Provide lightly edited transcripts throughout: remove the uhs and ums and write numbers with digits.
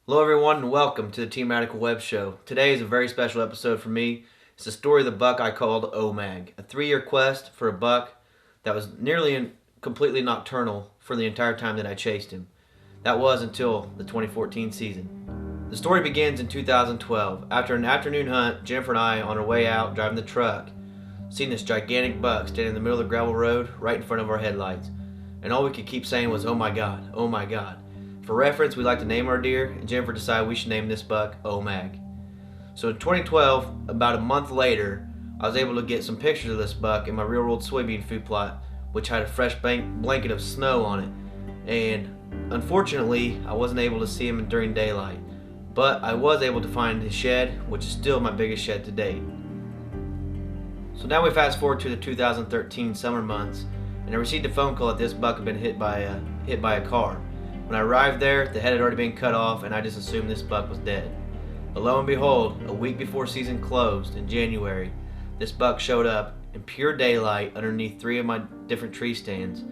Hello everyone and welcome to the Team Radical Web Show. Today is a very special episode for me. It's the story of the buck I called Omag, a 3-year quest for a buck that was nearly and completely nocturnal for the entire time that I chased him. That was until the 2014 season. The story begins in 2012. After an afternoon hunt, Jennifer and I, on our way out driving the truck, seen this gigantic buck standing in the middle of the gravel road right in front of our headlights. And all we could keep saying was, "Oh my God, oh my God." For reference, we like to name our deer, and Jennifer decided we should name this buck Omag. So in 2012, about a month later, I was able to get some pictures of this buck in my real-world soybean food plot, which had a fresh blanket of snow on it. And unfortunately, I wasn't able to see him during daylight, but I was able to find his shed, which is still my biggest shed to date. So now we fast forward to the 2013 summer months, and I received a phone call that this buck had been hit by a car. When I arrived there, the head had already been cut off, and I just assumed this buck was dead. But lo and behold, a week before season closed in January, this buck showed up in pure daylight underneath 3 of my different tree stands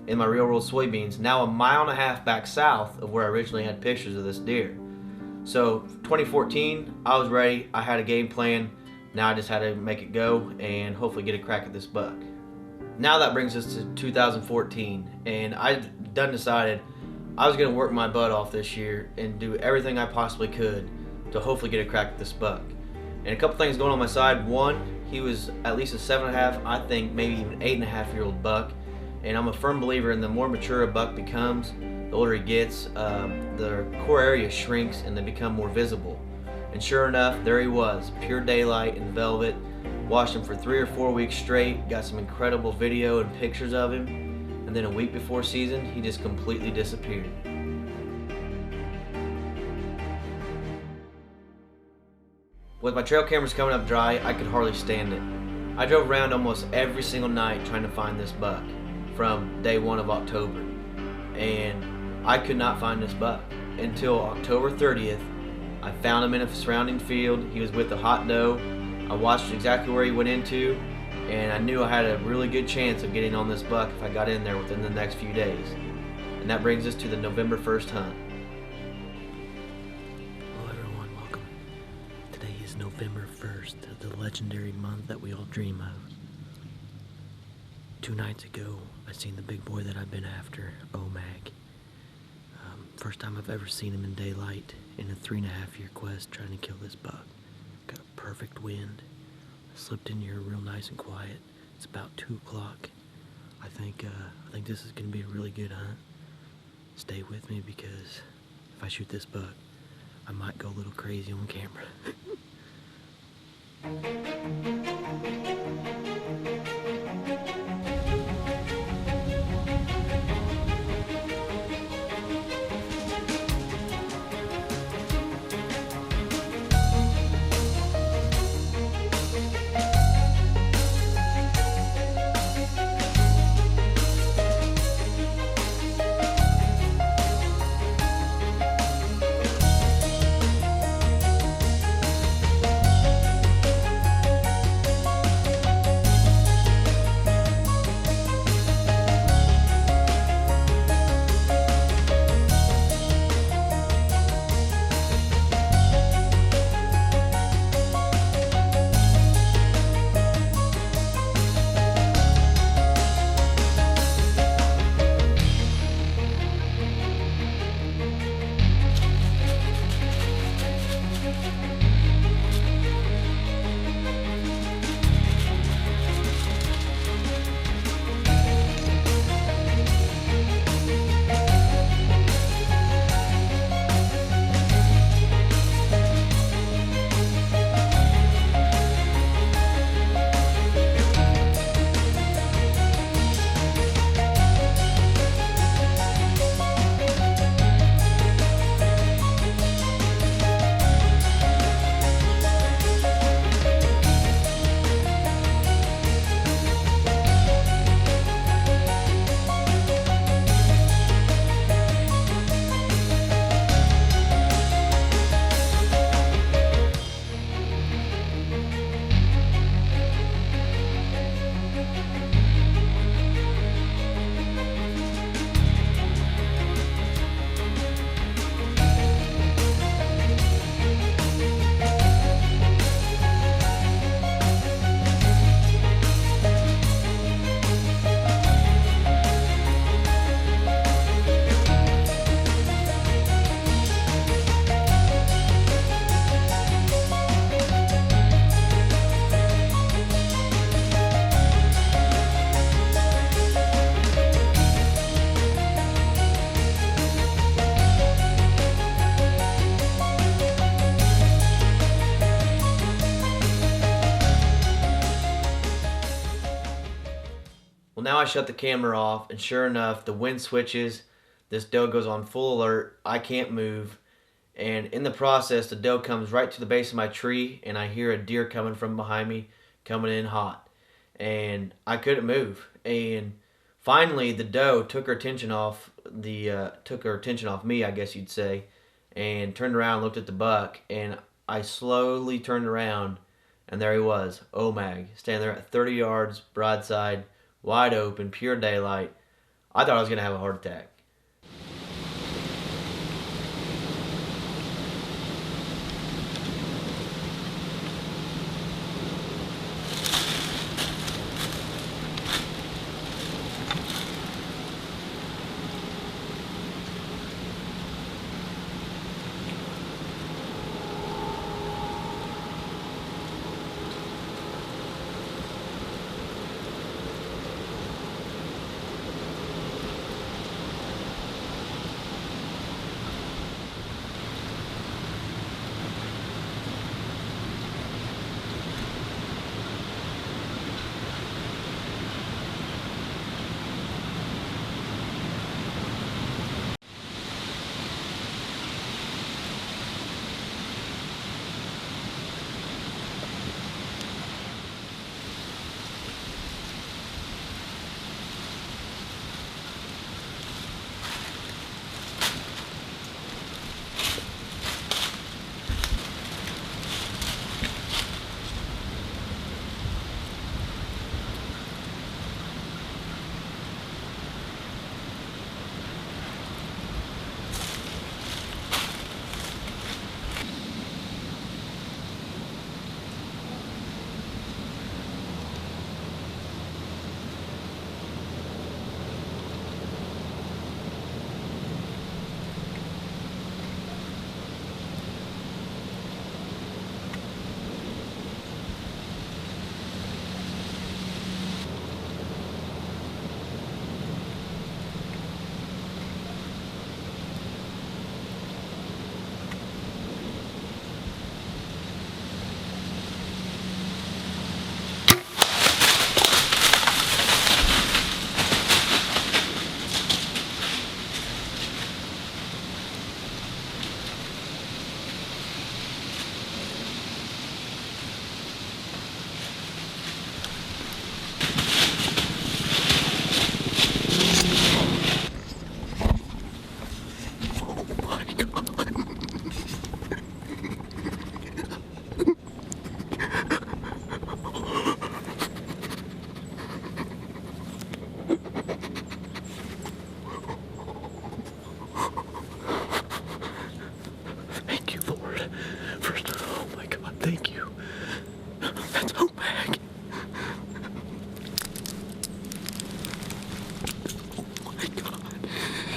in my real world soybeans, now a mile and a half back south of where I originally had pictures of this deer. So 2014, I was ready. I had a game plan. Now I just had to make it go and hopefully get a crack at this buck. Now that brings us to 2014, and I done decided I was going to work my butt off this year and do everything I possibly could to hopefully get a crack at this buck. And a couple things going on my side. One, he was at least a 7.5, I think maybe even 8.5-year-old buck. And I'm a firm believer in the more mature a buck becomes, the older he gets, the core area shrinks and they become more visible. And sure enough, there he was, pure daylight in velvet. Watched him for 3 or 4 weeks straight, got some incredible video and pictures of him. And then a week before season, he just completely disappeared. With my trail cameras coming up dry, I could hardly stand it. I drove around almost every single night trying to find this buck from day 1 of October. And I could not find this buck until October 30th. I found him in a surrounding field. He was with a hot doe. I watched exactly where he went into, and I knew I had a really good chance of getting on this buck if I got in there within the next few days. And that brings us to the November 1st hunt. Hello everyone, welcome. Today is November 1st, the legendary month that we all dream of. 2 nights ago, I seen the big boy that I've been after, Omag. First time I've ever seen him in daylight in a 3.5-year quest trying to kill this buck. Got a perfect wind. Slipped in here real nice and quiet. It's about 2 o'clock. I think this is gonna be a really good hunt. Stay with me because if I shoot this buck, I might go a little crazy on camera. I shut the camera off, and sure enough, the wind switches. This doe goes on full alert. I can't move. And in the process, the doe comes right to the base of my tree, and I hear a deer coming from behind me, coming in hot. And I couldn't move. And finally, the doe took her attention off me, I guess you'd say, and turned around and looked at the buck. And I slowly turned around, and there he was, Omag, standing there at 30 yards, broadside, wide open, pure daylight. I thought I was going to have a heart attack.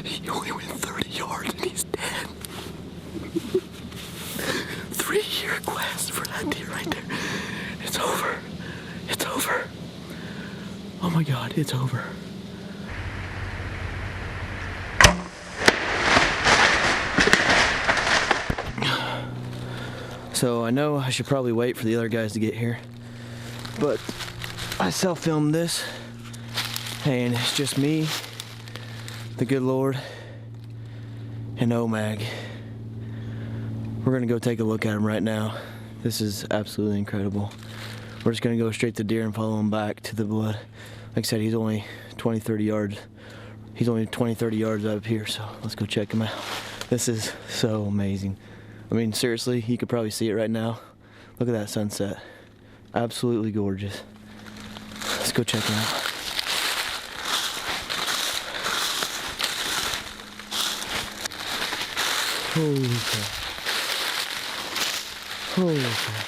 He only went 30 yards and he's dead. 3-year quest for that deer right there. It's over. It's over. Oh my God, it's over. So I know I should probably wait for the other guys to get here, but I self-filmed this, and it's just me, the good Lord, and Omag. We're gonna go take a look at him right now. This is absolutely incredible. We're just gonna go straight to deer and follow him back to the blood. Like I said, he's only 20, 30 yards. He's only 20, 30 yards up here, so let's go check him out. This is so amazing. I mean, seriously, you could probably see it right now. Look at that sunset. Absolutely gorgeous. Let's go check him out. Holy crap. Holy crap.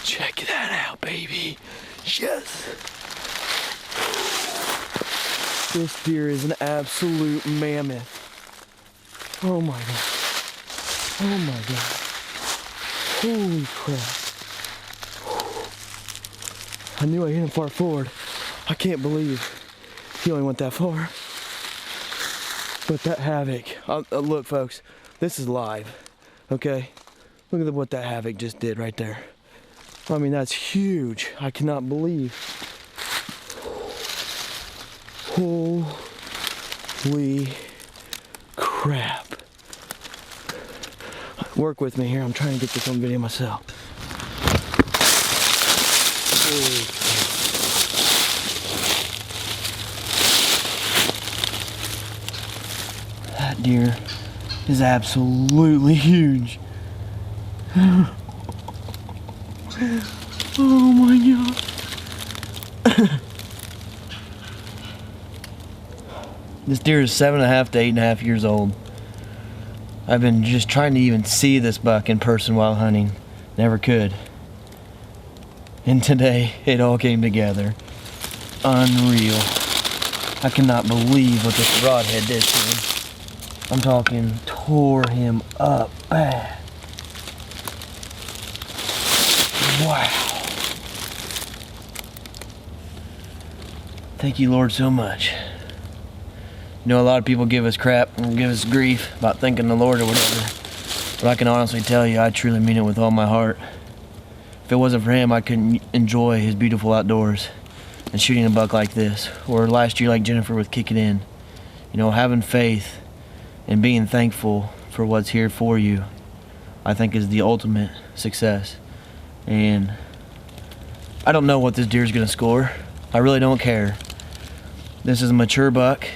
Check that out, baby. Yes. This deer is an absolute mammoth. Oh my God. Oh my God. Holy crap. I knew I hit him far forward. I can't believe he only went that far. But that havoc, look folks, this is live, okay? Look at what that havoc just did right there. I mean, that's huge. I cannot believe. Holy crap. Work with me here. I'm trying to get this on video myself. Holy crap. That deer is absolutely huge. Oh my god. This deer is 7.5 to 8.5 years old. I've been just trying to even see this buck in person while hunting. Never could. And today, it all came together. Unreal. I cannot believe what this broadhead did to him. I'm talking, tore him up bad. Wow. Thank you, Lord, so much. You know, a lot of people give us crap and give us grief about thanking the Lord or whatever. But I can honestly tell you, I truly mean it with all my heart. If it wasn't for him, I couldn't enjoy his beautiful outdoors and shooting a buck like this. Or last year, like Jennifer with Kick It In. You know, having faith and being thankful for what's here for you, I think is the ultimate success. And I don't know what this deer is going to score. I really don't care. This is a mature buck,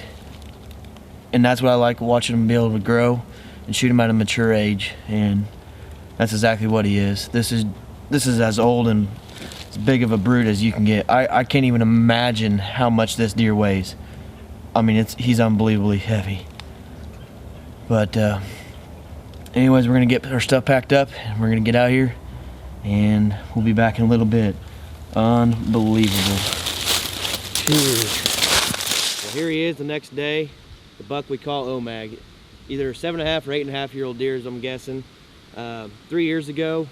and that's what I like, watching him be able to grow and shoot him at a mature age, and that's exactly what he is. This is as old and as big of a brute as you can get. I can't even imagine how much this deer weighs. I mean, he's unbelievably heavy. But anyways, we're gonna get our stuff packed up and we're gonna get out here, and we'll be back in a little bit. Unbelievable. Well, here he is the next day, the buck we call Omag. Either 7.5 or 8.5-year-old deers, I'm guessing. 3 years ago,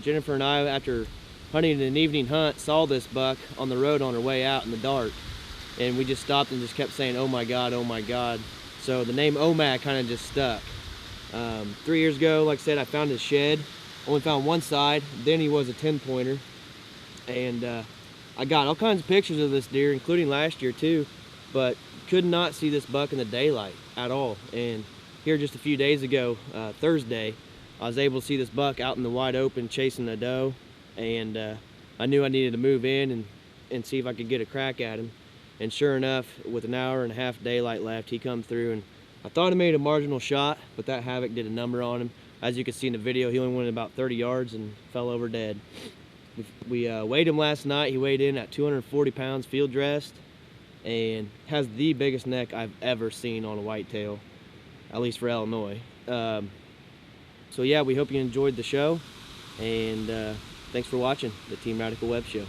Jennifer and I, after hunting an evening hunt, saw this buck on the road on her way out in the dark. And we just stopped and just kept saying, oh my God, oh my God. So the name Omag kind of just stuck. 3 years ago, like I said, I found his shed. Only found one side, then he was a 10-pointer. And I got all kinds of pictures of this deer, including last year too, but could not see this buck in the daylight at all. And here just a few days ago, Thursday, I was able to see this buck out in the wide open chasing a doe, and I knew I needed to move in and see if I could get a crack at him. And sure enough, with an hour and a half daylight left, he come through, and I thought I made a marginal shot, but that havoc did a number on him. As you can see in the video, he only went about 30 yards and fell over dead. We weighed him last night. He weighed in at 240 pounds, field dressed, and has the biggest neck I've ever seen on a whitetail, at least for Illinois. So yeah, we hope you enjoyed the show, and thanks for watching the Team Radical Web Show.